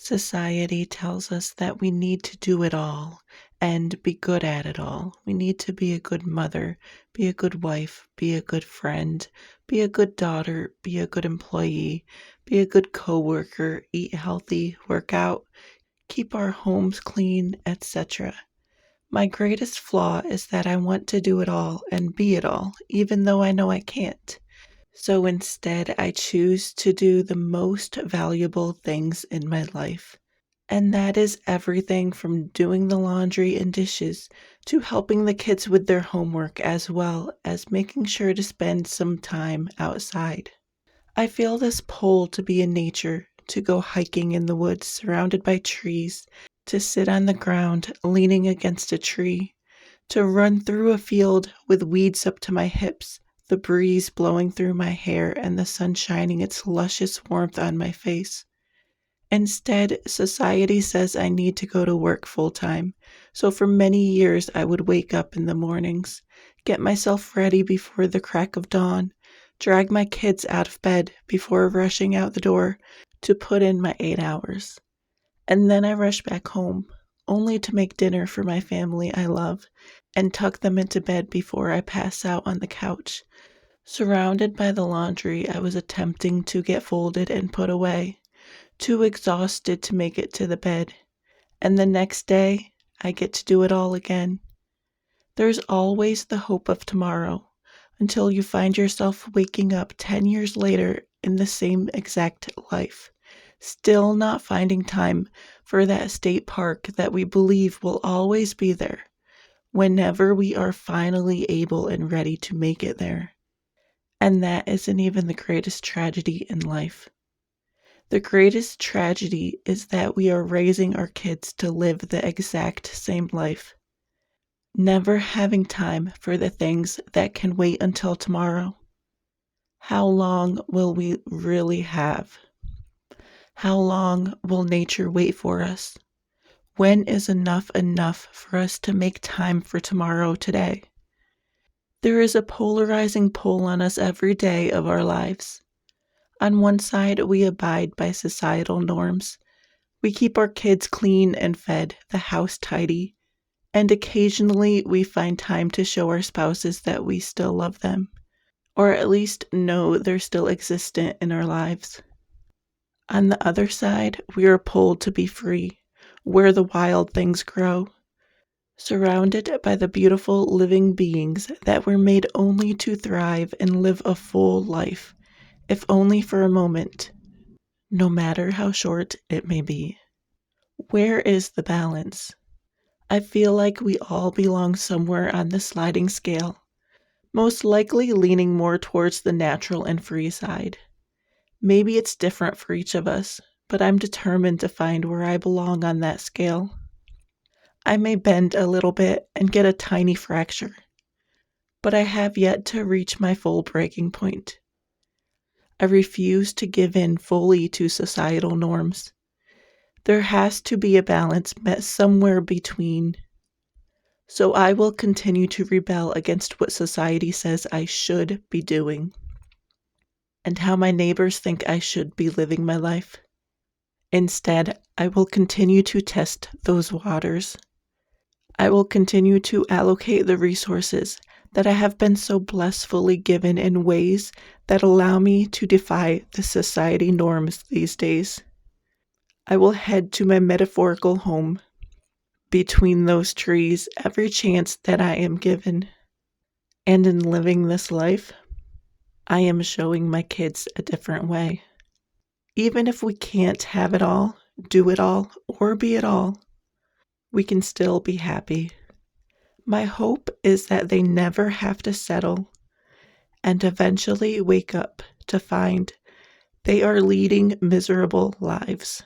Society tells us that we need to do it all and be good at it all. We need to be a good mother, be a good wife, be a good friend, be a good daughter, be a good employee, be a good coworker, eat healthy, work out, keep our homes clean, etc. My greatest flaw is that I want to do it all and be it all, even though I know I can't. So instead, I choose to do the most valuable things in my life. And that is everything from doing the laundry and dishes to helping the kids with their homework, as well as making sure to spend some time outside. I feel this pull to be in nature, to go hiking in the woods surrounded by trees, to sit on the ground leaning against a tree, to run through a field with weeds up to my hips, the breeze blowing through my hair and the sun shining its luscious warmth on my face. Instead, society says I need to go to work full time, so for many years I would wake up in the mornings, get myself ready before the crack of dawn, drag my kids out of bed before rushing out the door to put in my 8 hours. And then I rush back home, only to make dinner for my family I love and tuck them into bed before I pass out on the couch, surrounded by the laundry I was attempting to get folded and put away, too exhausted to make it to the bed. And the next day, I get to do it all again. There's always the hope of tomorrow, until you find yourself waking up 10 years later in the same exact life, still not finding time for that state park that we believe will always be there, whenever we are finally able and ready to make it there. And that isn't even the greatest tragedy in life. The greatest tragedy is that we are raising our kids to live the exact same life, never having time for the things that can wait until tomorrow. How long will we really have? How long will nature wait for us? When is enough for us to make time for tomorrow today? There is a polarizing pull on us every day of our lives. On one side, we abide by societal norms. We keep our kids clean and fed, the house tidy, and occasionally we find time to show our spouses that we still love them, or at least know they're still existent in our lives. On the other side, we are pulled to be free, where the wild things grow, surrounded by the beautiful living beings that were made only to thrive and live a full life, if only for a moment, no matter how short it may be. Where is the balance? I feel like we all belong somewhere on the sliding scale, most likely leaning more towards the natural and free side. Maybe it's different for each of us, but I'm determined to find where I belong on that scale. I may bend a little bit and get a tiny fracture, but I have yet to reach my full breaking point. I refuse to give in fully to societal norms. There has to be a balance met somewhere between. So I will continue to rebel against what society says I should be doing, and how my neighbors think I should be living my life. Instead, I will continue to test those waters. I will continue to allocate the resources that I have been so blissfully given in ways that allow me to defy the society norms these days. I will head to my metaphorical home between those trees every chance that I am given. And in living this life, I am showing my kids a different way. Even if we can't have it all, do it all, or be it all, we can still be happy. My hope is that they never have to settle and eventually wake up to find they are leading miserable lives.